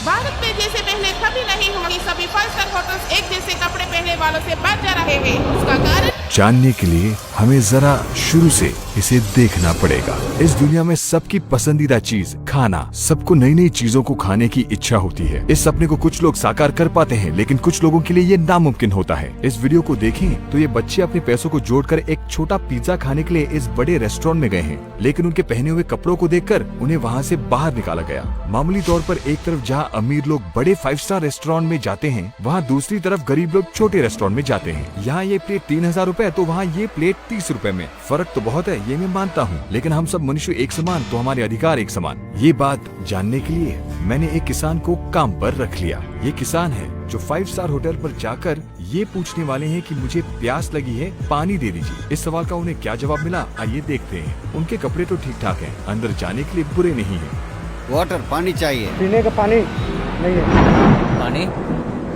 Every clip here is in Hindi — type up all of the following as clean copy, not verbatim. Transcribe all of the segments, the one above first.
भारत में जैसे पहले कभी नहीं हुई, सभी 5 स्टार होटल्स एक जैसे कपड़े पहनने वालों से बच जा रहे हैं। उसका कारण जानने के लिए हमें जरा शुरू से इसे देखना पड़ेगा। इस दुनिया में सबकी पसंदीदा चीज खाना, सबको नई नई चीजों को खाने की इच्छा होती है। इस सपने को कुछ लोग साकार कर पाते हैं, लेकिन कुछ लोगों के लिए ये नामुमकिन होता है। इस वीडियो को देखें तो ये बच्चे अपने पैसों को जोड़कर एक छोटा पिज्जा खाने के लिए इस बड़े रेस्टोरेंट में गए हैं, लेकिन उनके पहने हुए कपड़ों को देखकर उन्हें वहाँ से बाहर निकाला गया। मामूली तौर पर एक तरफ जहाँ अमीर लोग बड़े 5 स्टार रेस्टोरेंट में जाते हैं, वहाँ दूसरी तरफ गरीब लोग छोटे रेस्टोरेंट में जाते हैं। यहाँ ये प्लेट 3000 रुपए तो वहाँ ये प्लेट 30 रुपए में। फर्क तो बहुत है, ये मैं मानता हूँ, लेकिन हम सब मनुष्य एक समान तो हमारे अधिकार एक समान। ये बात जानने के लिए मैंने एक किसान को काम पर रख लिया। ये किसान है जो 5 स्टार होटल पर जाकर ये पूछने वाले हैं कि मुझे प्यास लगी है, पानी दे दीजिए। इस सवाल का उन्हें क्या जवाब मिला, आइए देखते हैं। उनके कपड़े तो ठीक ठाक हैं, अंदर जाने के लिए बुरे नहीं हैं। वाटर, पानी चाहिए। पीने का पानी नहीं है। पानी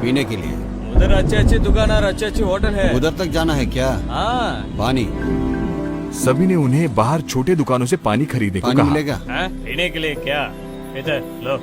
पीने के लिए। उधर अच्छे अच्छे दुकान और अच्छे अच्छे होटल है। उधर तक जाना है क्या? हाँ। पानी। सभी ने उन्हें बाहर छोटे दुकानों से पानी खरीदने को पानी कहा। मिलेगा? पीने के लिए क्या? इधर लो।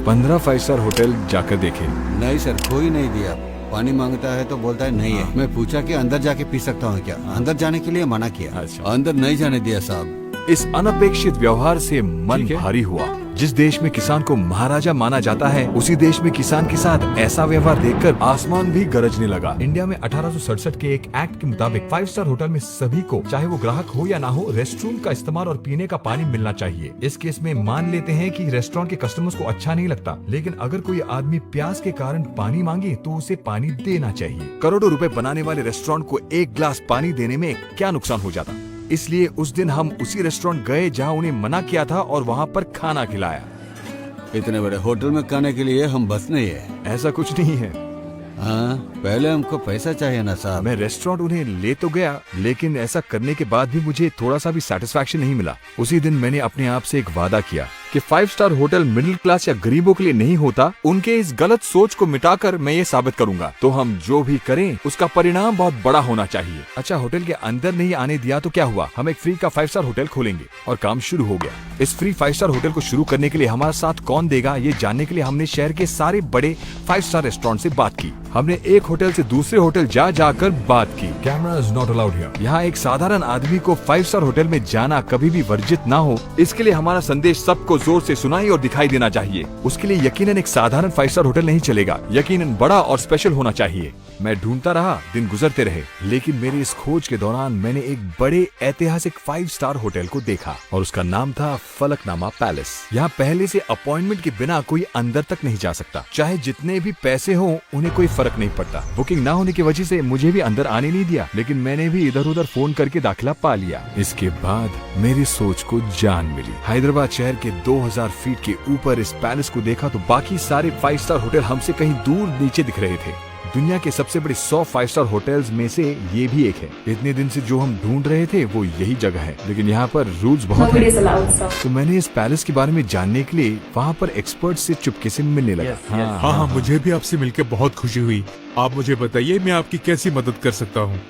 15 5 स्टार होटल जाकर देखे। नहीं सर, कोई नहीं दिया। पानी मांगता है तो बोलता है नहीं है। मैं पूछा कि अंदर जाके पी सकता हूँ क्या? अंदर जाने के लिए मना किया। अच्छा। अंदर नहीं जाने दिया साहब। इस अनपेक्षित व्यवहार से मन भारी हुआ। जिस देश में किसान को महाराजा माना जाता है, उसी देश में किसान के साथ ऐसा व्यवहार देखकर आसमान भी गरजने लगा। इंडिया में 1867 के एक एक्ट के मुताबिक 5 स्टार होटल में सभी को, चाहे वो ग्राहक हो या ना हो, रेस्टोरेंट का इस्तेमाल और पीने का पानी मिलना चाहिए। इस केस में मान लेते हैं कि रेस्टोरेंट के कस्टमर्स को अच्छा नहीं लगता, लेकिन अगर कोई आदमी प्यास के कारण पानी मांगे तो उसे पानी देना चाहिए। करोड़ों रुपए बनाने वाले रेस्टोरेंट को एक गिलास पानी देने में क्या नुकसान हो जाता। इसलिए उस दिन हम उसी रेस्टोरेंट गए जहां उन्हें मना किया था और वहां पर खाना खिलाया। इतने बड़े होटल में खाने के लिए हम बस नहीं है। ऐसा कुछ नहीं है। हाँ, पहले हमको पैसा चाहिए ना साहब। मैं रेस्टोरेंट उन्हें ले तो गया, लेकिन ऐसा करने के बाद भी मुझे थोड़ा सा भी सेटिस्फैक्शन नहीं मिला। उसी दिन मैंने अपने आप से एक वादा किया कि 5 स्टार होटल मिडिल क्लास या गरीबों के लिए नहीं होता। उनके इस गलत सोच को मिटाकर मैं ये साबित करूंगा। तो हम जो भी करें उसका परिणाम बहुत बड़ा होना चाहिए। अच्छा, होटल के अंदर नहीं आने दिया तो क्या हुआ, हम एक फ्री का 5 स्टार होटल खोलेंगे और काम शुरू हो गया। इस फ्री 5 स्टार होटल को शुरू करने के लिए हमारा साथ कौन देगा, ये जानने के लिए हमने शहर के सारे बड़े 5 स्टार रेस्टोरेंट से बात की। हमने एक होटल से दूसरे होटल जाकर बात की। Camera is not allowed here. यहाँ एक साधारण आदमी को 5 स्टार होटल में जाना कभी भी वर्जित ना हो, इसके लिए हमारा संदेश सबको जोर से सुनाई और दिखाई देना चाहिए। उसके लिए यकीनन एक साधारण 5 स्टार होटल नहीं चलेगा, यकीनन बड़ा और स्पेशल होना चाहिए। मैं ढूंढता रहा, दिन गुजरते रहे, लेकिन मेरी इस खोज के दौरान मैंने एक बड़े ऐतिहासिक 5 स्टार होटल को देखा और उसका नाम था फलकनामा पैलेस। यहाँ पहले से अपॉइंटमेंट के बिना कोई अंदर तक नहीं जा सकता। चाहे जितने भी पैसे हो, उन्हें कोई फर्क नहीं पड़ता। बुकिंग ना होने की वजह से मुझे भी अंदर आने नहीं दिया, लेकिन मैंने भी इधर उधर फोन करके दाखिला पा लिया। इसके बाद मेरी सोच को जान मिली। हैदराबाद शहर के 2000 फीट के ऊपर इस पैलेस को देखा तो बाकी सारे 5 स्टार होटल हमसे कहीं दूर नीचे दिख रहे थे। दुनिया के सबसे बड़े 100 5 स्टार होटल्स में से ये भी एक है। इतने दिन से जो हम ढूंढ रहे थे वो यही जगह है, लेकिन यहाँ पर रूल्स बहुत हैं। तो मैंने इस पैलेस के बारे में जानने के लिए वहाँ पर एक्सपर्ट से चुपके से मिलने लगा। हाँ, मुझे भी आपसे मिलकर बहुत खुशी हुई। आप मुझे बताइए मैं आपकी कैसी मदद कर सकता हूँ।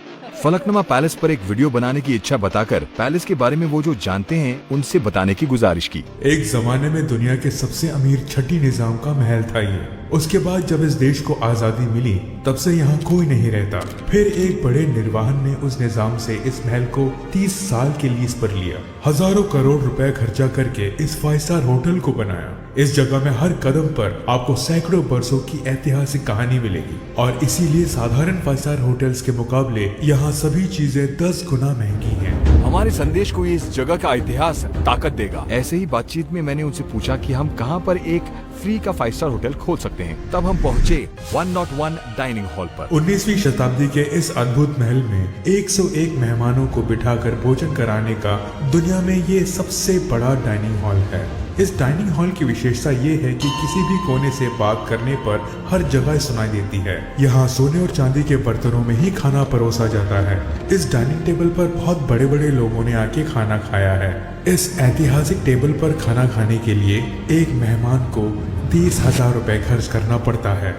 फलकनुमा पैलेस पर एक वीडियो बनाने की इच्छा बताकर पैलेस के बारे में वो जो जानते हैं उनसे बताने की गुजारिश की। एक जमाने में दुनिया के सबसे अमीर छठी निजाम का महल था ये। उसके बाद जब इस देश को आजादी मिली तब से यहाँ कोई नहीं रहता। फिर एक बड़े निर्वाहन ने उस निजाम से इस महल को 30 साल के लीज पर लिया। हजारों करोड़ रुपए खर्चा करके इस 5 स्टार होटल को बनाया। इस जगह में हर कदम पर आपको सैकड़ों वर्षों की ऐतिहासिक कहानी मिलेगी और इसीलिए साधारण 5 स्टार होटल्स के मुकाबले यहाँ सभी चीजें 10 गुना महंगी हैं। हमारे संदेश को इस जगह का इतिहास ताकत देगा। ऐसे ही बातचीत में मैंने उनसे पूछा कि हम कहां पर एक फ्री का 5 स्टार होटल खोल सकते हैं। तब हम पहुंचे 101 डाइनिंग हॉल पर। 19वीं शताब्दी के इस अद्भुत महल में 101 मेहमानों को बिठाकर भोजन कराने का दुनिया में ये सबसे बड़ा डाइनिंग हॉल है। इस डाइनिंग हॉल की विशेषता ये है कि किसी भी कोने से बात करने पर हर जगह सुनाई देती है। यहाँ सोने और चांदी के बर्तनों में ही खाना परोसा जाता है। इस डाइनिंग टेबल पर बहुत बड़े बड़े लोगों ने आके खाना खाया है। इस ऐतिहासिक टेबल पर खाना खाने के लिए एक मेहमान को 30,000 रुपए खर्च करना पड़ता है।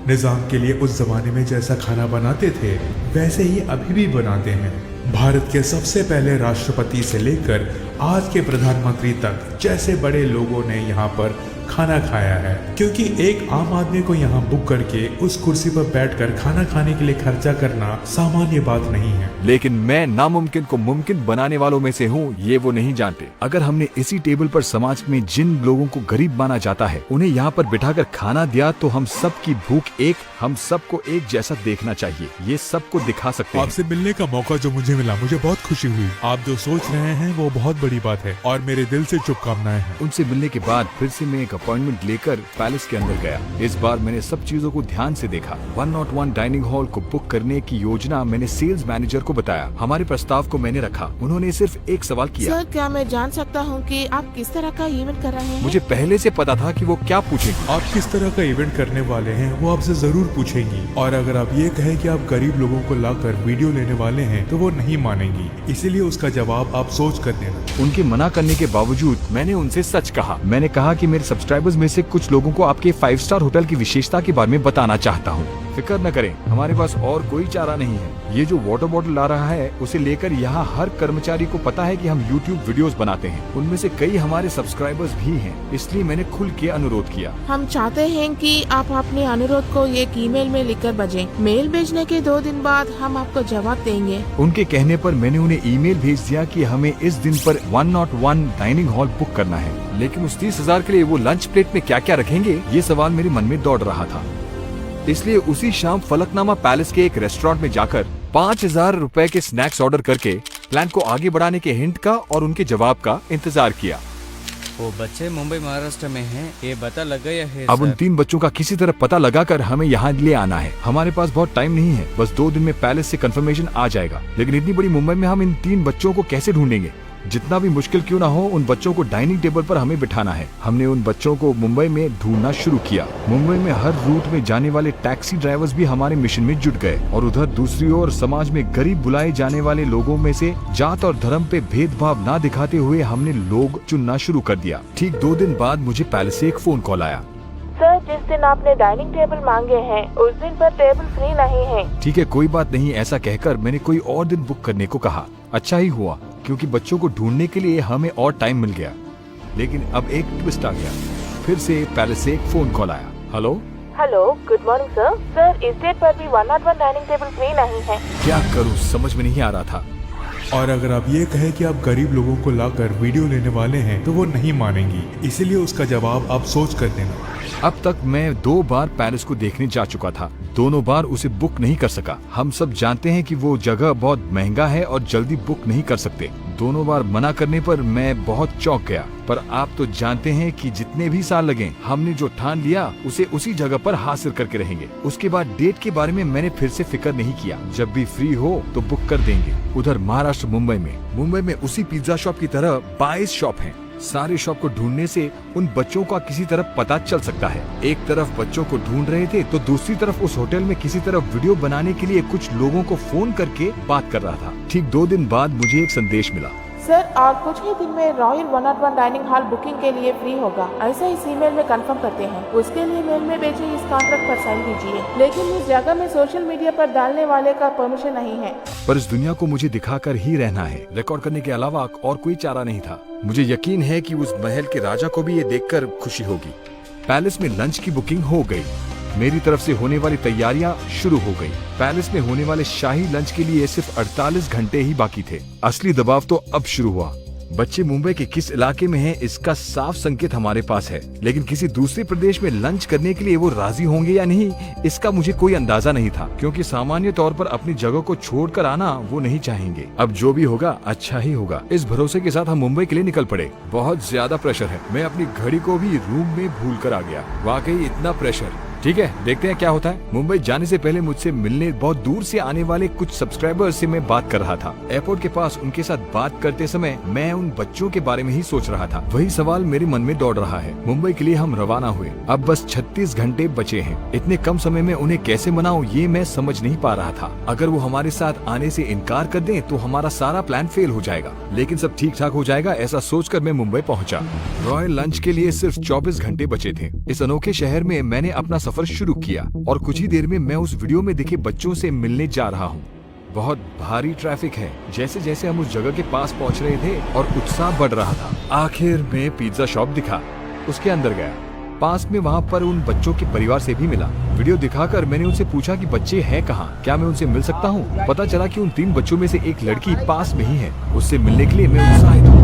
निजाम के लिए उस जमाने में जैसा खाना बनाते थे वैसे ही अभी भी बनाते हैं। भारत के सबसे पहले राष्ट्रपति से लेकर आज के प्रधानमंत्री तक जैसे बड़े लोगों ने यहाँ पर खाना खाया है, क्योंकि एक आम आदमी को यहाँ बुक करके उस कुर्सी पर बैठकर खाना खाने के लिए खर्चा करना सामान्य बात नहीं है। लेकिन मैं नामुमकिन को मुमकिन बनाने वालों में से हूँ, ये वो नहीं जानते। अगर हमने इसी टेबल पर समाज में जिन लोगों को गरीब माना जाता है उन्हें यहाँ पर बिठाकर खाना दिया तो हम सबकी भूख एक, हम सबको एक जैसा देखना चाहिए, ये सबको दिखा सकते हैं। आपसे मिलने का मौका जो मुझे मिला, मुझे बहुत खुशी हुई। आप जो सोच रहे हैं वो बहुत बड़ी बात है और मेरे दिल से शुभकामनाएं हैं। उनसे मिलने के बाद फिर से मैं एक अपॉइंटमेंट लेकर पैलेस के अंदर गया। इस बार मैंने सब चीजों को ध्यान से देखा। 101 डाइनिंग हॉल को बुक करने की योजना मैंने सेल्स मैनेजर को बताया। हमारे प्रस्ताव को मैंने रखा। उन्होंने सिर्फ एक सवाल किया, सर क्या मैं जान सकता हूँ कि आप किस तरह का इवेंट कर रहे हैं? मुझे पहले से पता था कि वो क्या पूछेंगी। आप किस तरह का इवेंट करने वाले हैं वो आपसे जरूर पूछेंगी, और अगर आप ये कहें कि आप गरीब लोगों को लाकर वीडियो लेने वाले हैं तो वो नहीं मानेंगी, इसीलिए उसका जवाब आप सोच कर देना। उनके मना करने के बावजूद मैंने उनसे सच कहा। मैंने कहा कि मेरे सब्सक्राइबर्स में से कुछ लोगों को आपके 5 स्टार होटल की विशेषता के बारे में बताना चाहता हूँ। फिक्र न करें, हमारे पास और कोई चारा नहीं है। ये जो वाटर बॉटल ला रहा है उसे लेकर यहाँ हर कर्मचारी को पता है कि हम YouTube वीडियोस बनाते हैं। उनमें से कई हमारे सब्सक्राइबर्स भी हैं, इसलिए मैंने खुल के अनुरोध किया। हम चाहते हैं कि आप अपने अनुरोध को एक ईमेल में लिखकर भेजें। मेल भेजने के 2 दिन बाद हम आपको जवाब देंगे। उनके कहने पर मैंने उन्हें ईमेल भेज दिया कि हमें इस दिन पर 101 डाइनिंग हॉल बुक करना है। लेकिन उस 30,000 के लिए वो लंच प्लेट में क्या क्या रखेंगे, ये सवाल मेरे मन में दौड़ रहा था। इसलिए उसी शाम फलकनामा पैलेस के एक रेस्टोरेंट में जाकर 5,000 रुपए के स्नैक्स ऑर्डर करके प्लान को आगे बढ़ाने के हिंट का और उनके जवाब का इंतजार किया। वो बच्चे मुंबई महाराष्ट्र में हैं, ये पता लग गया है अब उन सर। 3 बच्चों का किसी तरह पता लगाकर हमें यहाँ ले आना है। हमारे पास बहुत टाइम नहीं है, बस 2 दिन में पैलेस से कंफर्मेशन आ जाएगा। लेकिन इतनी बड़ी मुंबई में हम इन 3 बच्चों को कैसे ढूंढेंगे? जितना भी मुश्किल क्यों ना हो, उन बच्चों को डाइनिंग टेबल पर हमें बिठाना है। हमने उन बच्चों को मुंबई में ढूंढना शुरू किया। मुंबई में हर रूट में जाने वाले टैक्सी ड्राइवर्स भी हमारे मिशन में जुट गए, और उधर दूसरी ओर समाज में गरीब बुलाए जाने वाले लोगों में से जात और धर्म पे भेदभाव ना दिखाते हुए हमने लोग चुनना शुरू कर दिया। ठीक 2 दिन बाद मुझे पैलेस से एक फोन कॉल आया। सर जिस दिन आपने डाइनिंग टेबल मांगे हैं उस दिन पर टेबल फ्री नहीं है। ठीक है, कोई बात नहीं। ऐसा कहकर मैंने कोई और दिन बुक करने को कहा। अच्छा ही हुआ, क्योंकि बच्चों को ढूंढने के लिए हमें और टाइम मिल गया। लेकिन अब एक ट्विस्ट आ गया। फिर से पैलेस से एक फोन कॉल आया। Hello hello, good morning sir. Sir इस डेट पर भी 101 डाइनिंग टेबल फ्री नहीं है। क्या करूं, समझ में नहीं आ रहा था। और अगर आप ये कहें कि आप गरीब लोगों को लाकर वीडियो लेने वाले हैं तो वो नहीं मानेंगी, इसीलिए उसका जवाब आप सोच कर देना। अब तक मैं 2 बार पैलेस को देखने जा चुका था। दोनों बार उसे बुक नहीं कर सका। हम सब जानते हैं कि वो जगह बहुत महंगा है और जल्दी बुक नहीं कर सकते। दोनों बार मना करने पर मैं बहुत चौंक गया। पर आप तो जानते हैं कि जितने भी साल लगे, हमने जो ठान लिया उसे उसी जगह पर हासिल करके रहेंगे। उसके बाद डेट के बारे में मैंने फिर से फिक्र नहीं किया। जब भी फ्री हो तो बुक कर देंगे। उधर महाराष्ट्र मुंबई में उसी पिज्जा शॉप की तरह 22 शॉप हैं। सारे शॉप को ढूंढने से उन बच्चों का किसी तरह पता चल सकता है। एक तरफ बच्चों को ढूंढ रहे थे तो दूसरी तरफ उस होटल में किसी तरफ वीडियो बनाने के लिए कुछ लोगों को फोन करके बात कर रहा था। ठीक 2 दिन बाद मुझे एक संदेश मिला। सर और कुछ ही दिन में रॉयल 101 डाइनिंग हॉल बुकिंग के लिए फ्री होगा, ऐसा इस ईमेल में कंफर्म करते हैं। उसके लिए मेल में भेजे इस कॉन्ट्रैक्ट पर साइन कीजिए। लेकिन इस जगह में सोशल मीडिया पर डालने वाले का परमिशन नहीं है। पर इस दुनिया को मुझे दिखाकर ही रहना है। रिकॉर्ड करने के अलावा और कोई चारा नहीं था। मुझे यकीन है कि उस महल के राजा को भी ये देखकर खुशी होगी। पैलेस में लंच की बुकिंग हो गई। मेरी तरफ से होने वाली तैयारियां शुरू हो गई। पैलेस में होने वाले शाही लंच के लिए सिर्फ 48 घंटे ही बाकी थे। असली दबाव तो अब शुरू हुआ। बच्चे मुंबई के किस इलाके में हैं, इसका साफ संकेत हमारे पास है, लेकिन किसी दूसरे प्रदेश में लंच करने के लिए वो राजी होंगे या नहीं, इसका मुझे कोई अंदाजा नहीं था, क्योंकि सामान्य तौर पर अपनी जगह को छोड़कर आना वो नहीं चाहेंगे। अब जो भी होगा अच्छा ही होगा। इस भरोसे के साथ हम मुंबई के लिए निकल पड़े। बहुत ज्यादा प्रेशर है। मैं अपनी घड़ी को भी रूम में भूल कर आ गया। वाकई इतना प्रेशर। ठीक है, देखते हैं क्या होता है। मुंबई जाने से पहले मुझसे मिलने बहुत दूर से आने वाले कुछ सब्सक्राइबर्स से मैं बात कर रहा था। एयरपोर्ट के पास उनके साथ बात करते समय मैं उन बच्चों के बारे में ही सोच रहा था। वही सवाल मेरे मन में दौड़ रहा है। मुंबई के लिए हम रवाना हुए। अब बस 36 घंटे बचे हैं। इतने कम समय में उन्हें कैसे मनाऊं, ये मैं समझ नहीं पा रहा था। अगर वो हमारे साथ आने से इनकार कर दें तो हमारा सारा प्लान फेल हो जाएगा, लेकिन सब ठीक ठाक हो जाएगा, ऐसा सोचकर मैं मुंबई पहुंचा। रॉयल लंच के लिए सिर्फ 24 घंटे बचे थे। इस अनोखे शहर में मैंने अपना सफर शुरू किया और कुछ ही देर में मैं उस वीडियो में दिखे बच्चों से मिलने जा रहा हूँ। बहुत भारी ट्रैफिक है। जैसे जैसे हम उस जगह के पास पहुँच रहे थे और उत्साह बढ़ रहा था। आखिर में पिज्जा शॉप दिखा, उसके अंदर गया। पास में वहाँ पर उन बच्चों के परिवार से भी मिला। वीडियो दिखाकर मैंने उनसे पूछा कि बच्चे हैं कहाँ, क्या मैं उनसे मिल सकता हूँ। पता चला कि उन 3 बच्चों में से एक लड़की पास में ही है। उससे मिलने के लिए मैं उत्साहित हूँ।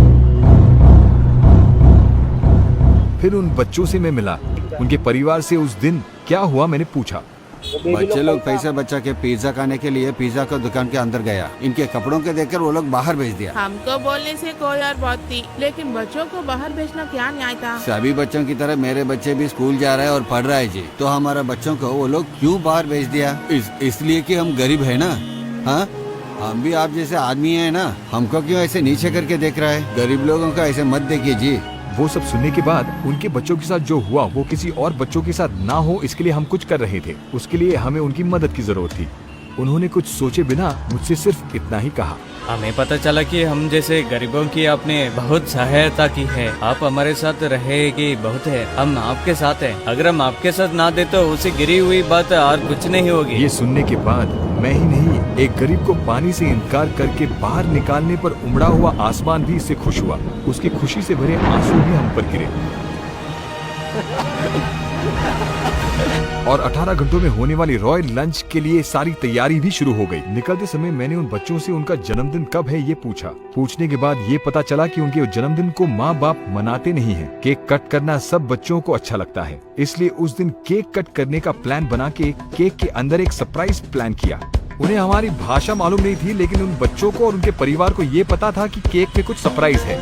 फिर उन बच्चों से मैं मिला। उनके परिवार से उस दिन क्या हुआ मैंने पूछा। बच्चे लोग पैसे बचा के पिज्जा खाने के लिए पिज्जा का दुकान के अंदर गया। इनके कपड़ों के देखकर वो लोग बाहर भेज दिया। हमको बोलने से कोई और बात थी, लेकिन बच्चों को बाहर भेजना क्या न्याय था। सभी बच्चों की तरह मेरे बच्चे भी स्कूल जा रहे हैं और पढ़ रहे हैं जी। तो हमारा बच्चों को वो लोग क्यों बाहर भेज दिया? इसलिए कि हम गरीब है ना। हाँ, हम भी आप जैसे आदमी है ना, हमको क्यों ऐसे नीचे करके देख रहा है? गरीब लोगों को ऐसे मत देखिए जी। वो सब सुनने के बाद उनके बच्चों के साथ जो हुआ वो किसी और बच्चों के साथ ना हो, इसके लिए हम कुछ कर रहे थे। उसके लिए हमें उनकी मदद की जरूरत थी। उन्होंने कुछ सोचे बिना मुझसे सिर्फ इतना ही कहा। हमें पता चला कि हम जैसे गरीबों की आपने बहुत सहायता की है। आप हमारे साथ रहेगी बहुत है, हम आपके साथ हैं। अगर हम आपके साथ ना दे तो उसे गिरी हुई बात और कुछ नहीं होगी। ये सुनने के बाद मैं ही नहीं, एक गरीब को पानी से इनकार करके बाहर निकालने पर उमड़ा हुआ आसमान भी इससे खुश हुआ। उसकी खुशी से भरे आंसू भी हम पर गिरे। और 18 घंटों में होने वाली रॉयल लंच के लिए सारी तैयारी भी शुरू हो गई। निकलते समय मैंने उन बच्चों से उनका जन्मदिन कब है ये पूछा। पूछने के बाद ये पता चला कि उनके जन्मदिन को माँ बाप मनाते नहीं हैं। केक कट करना सब बच्चों को अच्छा लगता है, इसलिए उस दिन केक कट करने का प्लान बना के केक के अंदर एक सरप्राइज प्लान किया। उन्हें हमारी भाषा मालूम नहीं थी, लेकिन उन बच्चों को और उनके परिवार को ये पता था कि केक में कुछ सरप्राइज है।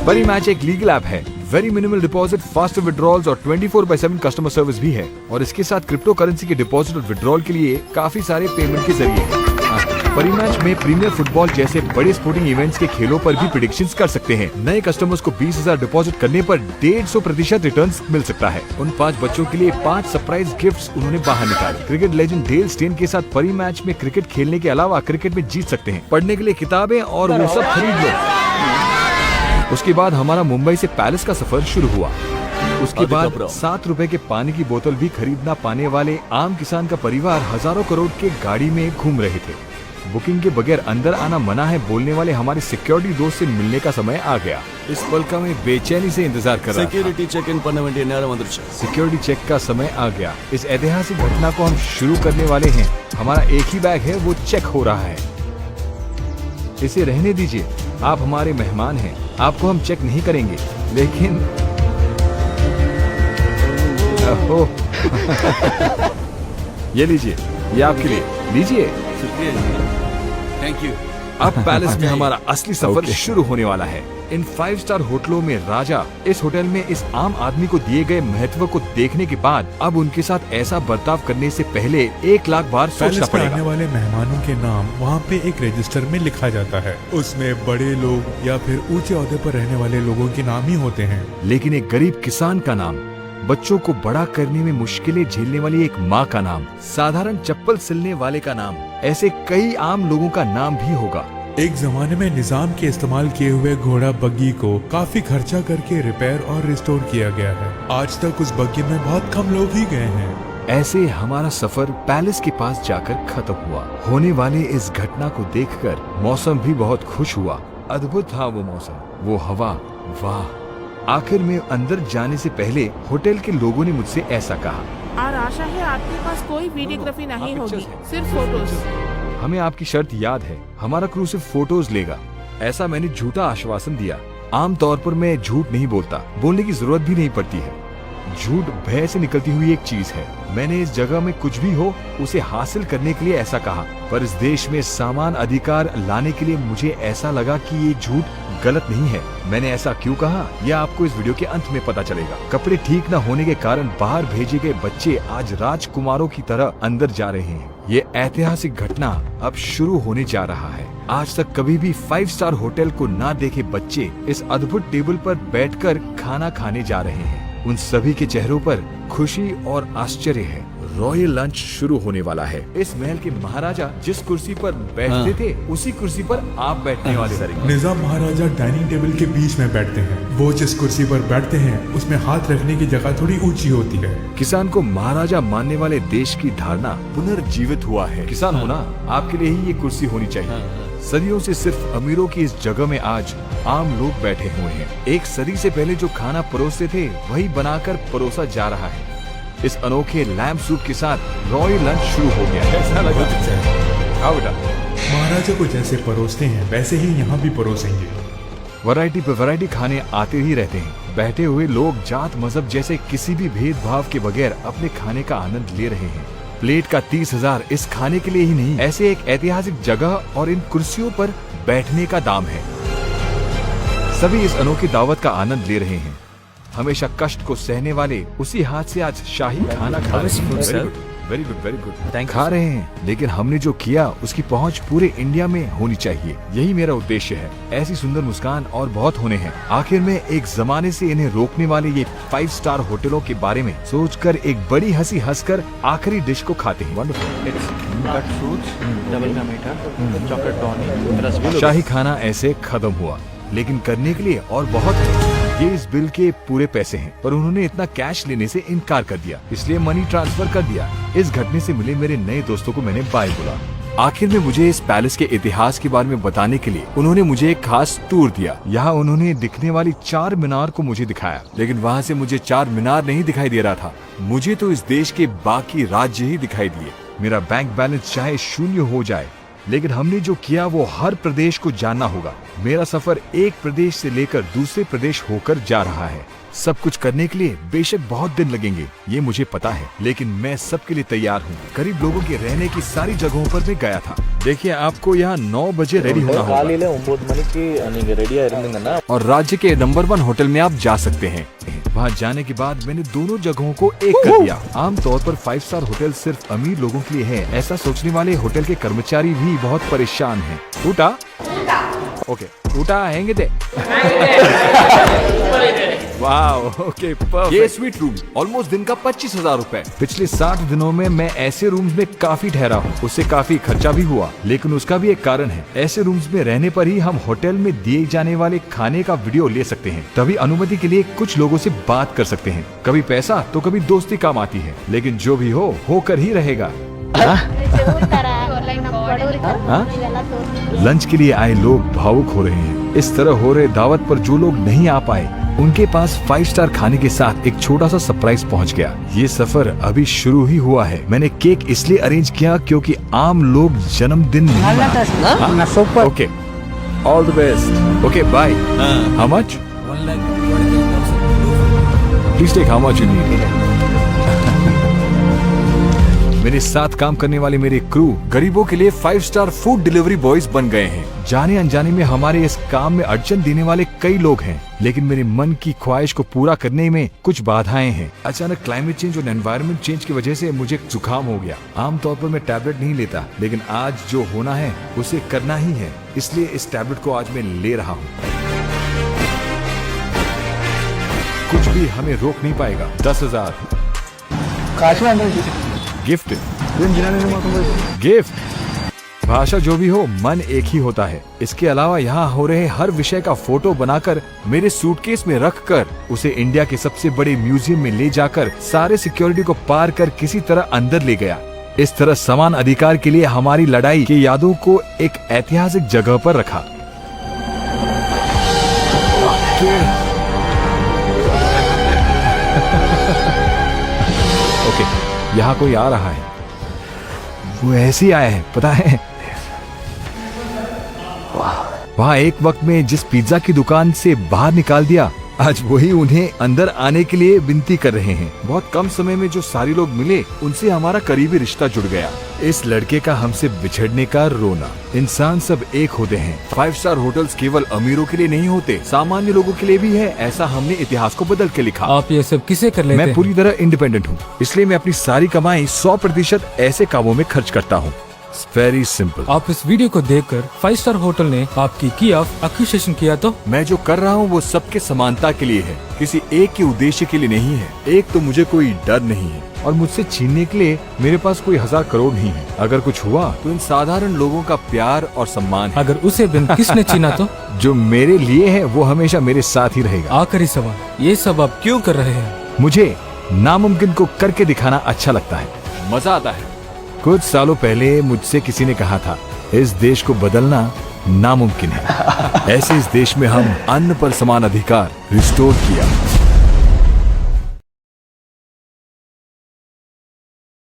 परी मैच एक लीगल ऐप है। Very minimal deposit, fast withdrawals और 24/7 कस्टमर सर्विस भी है। और इसके साथ क्रिप्टो करेंसी के डिपॉजिट और विड्रॉल के लिए काफी सारे पेमेंट के जरिए है। परी मैच में प्रीमियर फुटबॉल जैसे बड़े स्पोर्टिंग इवेंट्स के खेलों पर भी प्रेडिक्शंस कर सकते हैं। नए कस्टमर्स को 20,000 डिपॉजिट करने पर 150% रिटर्न्स मिल सकता है। उन 5 बच्चों के लिए 5 सरप्राइज गिफ्ट्स उन्होंने बाहर निकाले। क्रिकेट लेजेंड डेल स्टेन के साथ परी मैच में क्रिकेट खेलने के अलावा क्रिकेट में जीत सकते हैं। पढ़ने के लिए किताबें और वो सब खरीद लो। उसके बाद हमारा मुंबई से पैलेस का सफर शुरू हुआ। उसके बाद 7 रुपए के पानी की बोतल भी खरीदना पाने वाले आम किसान का परिवार हजारों करोड़ के गाड़ी में घूम रहे थे। बुकिंग के बगैर अंदर आना मना है बोलने वाले हमारे सिक्योरिटी दोस्त से मिलने का समय आ गया। इस पल का मैं बेचैनी से इंतजार कर रहा था। सिक्योरिटी चेक इन பண்ண வேண்டிய நேரம் வந்துருச்சு। सिक्योरिटी चेक का समय आ गया। इस ऐतिहासिक घटना को हम शुरू करने वाले हैं। हमारा एक ही बैग है, वो चेक हो रहा है। इसे रहने दीजिए, आप हमारे मेहमान हैं। आपको हम चेक नहीं करेंगे, लेकिन ये लीजिए, ये आपके लिए, लीजिए। Thank you. अब पैलेस में हमारा असली सफर शुरू होने वाला है। इन 5 स्टार होटलों में राजा इस होटल में इस आम आदमी को दिए गए महत्व को देखने के बाद अब उनके साथ ऐसा बर्ताव करने से पहले 1 लाख बार सोचना पैलेस में आने पड़ेगा। वाले मेहमानों के नाम वहाँ पे एक रजिस्टर में लिखा जाता है। उसमें बड़े लोग या फिर ऊंचे ओहदे पर रहने वाले लोगों के नाम ही होते हैं। लेकिन एक गरीब किसान का नाम, बच्चों को बड़ा करने में मुश्किलें झेलने वाली एक माँ का नाम, साधारण चप्पल सिलने वाले का नाम, ऐसे कई आम लोगों का नाम भी होगा। एक जमाने में निजाम के इस्तेमाल किए हुए घोड़ा बग्गी को काफी खर्चा करके रिपेयर और रिस्टोर किया गया है। आज तक उस बग्गी में बहुत कम लोग ही गए हैं। ऐसे हमारा सफर पैलेस के पास जाकर खत्म हुआ। होने वाले इस घटना को देखकर मौसम भी बहुत खुश हुआ। अद्भुत था वो मौसम, वो हवा, वाह। आखिर में अंदर जाने से पहले होटल के लोगों ने मुझसे ऐसा कहा, और आशा है आपके पास कोई वीडियोग्राफी नहीं होगी, सिर्फ फोटोज। हमें आपकी शर्त याद है, हमारा क्रू सिर्फ फोटोज लेगा। ऐसा मैंने झूठा आश्वासन दिया। आमतौर पर मैं झूठ नहीं बोलता, बोलने की जरूरत भी नहीं पड़ती है। झूठ भय से निकलती हुई एक चीज है। मैंने इस जगह में कुछ भी हो उसे हासिल करने के लिए ऐसा कहा, पर इस देश में समान अधिकार लाने के लिए मुझे ऐसा लगा कि ये झूठ गलत नहीं है। मैंने ऐसा क्यों कहा, यह आपको इस वीडियो के अंत में पता चलेगा। कपड़े ठीक न होने के कारण बाहर भेजे गए बच्चे आज राजकुमारों की तरह अंदर जा रहे हैं। ये ऐतिहासिक घटना अब शुरू होने जा रहा है। आज तक कभी भी 5 स्टार होटल को ना देखे बच्चे इस अद्भुत टेबल पर बैठकर खाना खाने जा रहे हैं। उन सभी के चेहरों पर खुशी और आश्चर्य है। रॉयल लंच शुरू होने वाला है। इस महल के महाराजा जिस कुर्सी पर बैठते थे उसी कुर्सी पर आप बैठने वाले हैं। निजाम महाराजा डाइनिंग टेबल के बीच में बैठते हैं। वो जिस कुर्सी पर बैठते हैं उसमें हाथ रखने की जगह थोड़ी ऊंची होती है। किसान को महाराजा मानने वाले देश की धारणा पुनर्जीवित हुआ है। किसान होना आपके लिए ही ये कुर्सी होनी चाहिए। सदियों से सिर्फ अमीरों की इस जगह में आज आम लोग बैठे हुए हैं। एक सदी से पहले जो खाना परोसते थे वही बनाकर परोसा जा रहा है। इस अनोखे लैम्प सूप के साथ रॉयल लंच शुरू हो गया है। ऐसा लगा आओ बेटा। महाराजा को जैसे परोसते हैं वैसे ही यहाँ भी परोसेंगे। वैरायटी पे वैरायटी खाने आते ही रहते हैं। बैठे हुए लोग जात मजहब जैसे किसी भी भेदभाव के बगैर अपने खाने का आनंद ले रहे हैं। प्लेट का 30,000 इस खाने के लिए ही नहीं, ऐसे एक ऐतिहासिक जगह और इन कुर्सियों पर बैठने का दाम है। सभी इस अनोखी दावत का आनंद ले रहे हैं। हमेशा कष्ट को सहने वाले उसी हाथ से आज शाही खाना खा रहे हैं। Very good very good. खा रहे हैं, लेकिन हमने जो किया उसकी पहुंच पूरे इंडिया में होनी चाहिए। यही मेरा उद्देश्य है। ऐसी सुंदर मुस्कान और बहुत होने हैं। आखिर में एक जमाने से इन्हें रोकने वाले ये 5 स्टार होटलों के बारे में सोचकर एक बड़ी हंसी हंसकर आखिरी डिश को खाते हैं। शाही खाना ऐसे खत्म हुआ, लेकिन करने के लिए और बहुत है। ये इस बिल के पूरे पैसे हैं, पर उन्होंने इतना कैश लेने से इनकार कर दिया, इसलिए मनी ट्रांसफर कर दिया। इस घटने से मिले मेरे नए दोस्तों को मैंने बाय बोला। आखिर में मुझे इस पैलेस के इतिहास के बारे में बताने के लिए उन्होंने मुझे एक खास टूर दिया। यहाँ उन्होंने दिखने वाली 4 मीनार को मुझे दिखाया, लेकिन वहाँ से मुझे 4 मीनार नहीं दिखाई दे रहा था। मुझे तो इस देश के बाकी राज्य ही दिखाई दिए। मेरा बैंक बैलेंस चाहे शून्य हो जाए, लेकिन हमने जो किया वो हर प्रदेश को जानना होगा। मेरा सफर एक प्रदेश से लेकर दूसरे प्रदेश होकर जा रहा है। सब कुछ करने के लिए बेशक बहुत दिन लगेंगे, ये मुझे पता है, लेकिन मैं सबके लिए तैयार हूँ। गरीब लोगों के रहने की सारी जगहों पर मैं गया था। देखिए, आपको यहाँ 9 बजे रेडी होना होगा और राज्य के नंबर 1 होटल में आप जा सकते हैं। वहाँ जाने के बाद मैंने दोनों जगहों को एक कर दिया। आमतौर पर 5 स्टार होटल सिर्फ अमीर लोगों के लिए है, ऐसा सोचने वाले होटल के कर्मचारी भी बहुत परेशान हैं। उठा ओके, उठा हैंगे थे। Wow, okay, perfect. ये स्वीट रूम ऑलमोस्ट दिन का 25,000 रुपए। पिछले 60 दिनों में मैं ऐसे रूम्स में काफी ठहरा हूँ, उससे काफी खर्चा भी हुआ, लेकिन उसका भी एक कारण है। ऐसे रूम्स में रहने पर ही हम होटल में दिए जाने वाले खाने का वीडियो ले सकते हैं। तभी अनुमति के लिए कुछ लोगों से बात कर सकते हैं। कभी पैसा तो कभी दोस्ती काम आती है, लेकिन जो भी हो होकर ही रहेगा। लंच के लिए आए लोग भावुक हो रहे हैं। इस तरह हो रहे दावत पर जो लोग नहीं आ पाए, उनके पास 5 स्टार खाने के साथ एक छोटा सा सरप्राइज पहुंच गया। ये सफर अभी शुरू ही हुआ है। मैंने केक इसलिए अरेंज किया क्योंकि आम लोग जन्मदिन नहीं मनाते। Okay, all the best. Okay, bye. How much? 1,45,000. Please take how much you need. मेरे साथ काम करने वाले मेरे क्रू गरीबों के लिए 5 स्टार फूड डिलीवरी बॉयज बन गए हैं। जाने अनजाने में हमारे इस काम में अड़चन देने वाले कई लोग हैं, लेकिन मेरे मन की ख्वाहिश को पूरा करने में कुछ बाधाएं हैं। अचानक क्लाइमेट चेंज और एनवायरनमेंट चेंज की वजह से मुझे जुकाम हो गया। आमतौर पर मैं टैबलेट नहीं लेता, लेकिन आज जो होना है उसे करना ही है, इसलिए इस टैबलेट को आज मैं ले रहा हूँ। कुछ भी हमें रोक नहीं पाएगा। 10,000 गिफ्ट। गिफ्ट। भाषा जो भी हो, मन एक ही होता है। इसके अलावा यहाँ हो रहे हर विषय का फोटो बनाकर मेरे सूटकेस में रखकर उसे इंडिया के सबसे बड़े म्यूजियम में ले जाकर सारे सिक्योरिटी को पार कर किसी तरह अंदर ले गया। इस तरह समान अधिकार के लिए हमारी लड़ाई की यादों को एक ऐतिहासिक जगह पर रखा। ओके, यहाँ कोई आ रहा है। वो ऐसे ही आया है, पता है। वहाँ एक वक्त में जिस पिज्जा की दुकान से बाहर निकाल दिया, आज वही उन्हें अंदर आने के लिए विनती कर रहे हैं। बहुत कम समय में जो सारे लोग मिले, उनसे हमारा करीबी रिश्ता जुड़ गया। इस लड़के का हमसे बिछड़ने का रोना। इंसान सब एक होते हैं। 5 स्टार होटल्स केवल अमीरों के लिए नहीं होते, सामान्य लोगों के लिए भी है। ऐसा हमने इतिहास को बदल के लिखा। आप ये सब किसे कर लेते हैं? मैं पूरी तरह इंडिपेंडेंट हूँ, इसलिए मैं अपनी सारी कमाई 100% ऐसे कामों में खर्च करता हूँ। Very simple. आप इस वीडियो को देखकर 5 स्टार होटल ने आपकी की ऑफ एक्यूजेशन किया तो? मैं जो कर रहा हूँ वो सबके समानता के लिए है, किसी एक के उद्देश्य के लिए नहीं है। एक तो मुझे कोई डर नहीं है और मुझसे छीनने के लिए मेरे पास कोई 1000 करोड़ नहीं है। अगर कुछ हुआ तो इन साधारण लोगों का प्यार और सम्मान है। अगर उसे बिन किसने छीना तो? जो मेरे लिए है वो हमेशा मेरे साथ ही रहेगा। आखिरी सवाल, ये सब आप क्यों कर रहे हैं? मुझे नामुमकिन को करके दिखाना अच्छा लगता है, मजा आता है। कुछ सालों पहले मुझसे किसी ने कहा था, इस देश को बदलना नामुमकिन है। ऐसे इस देश में हम अन्न पर समान अधिकार रिस्टोर किया।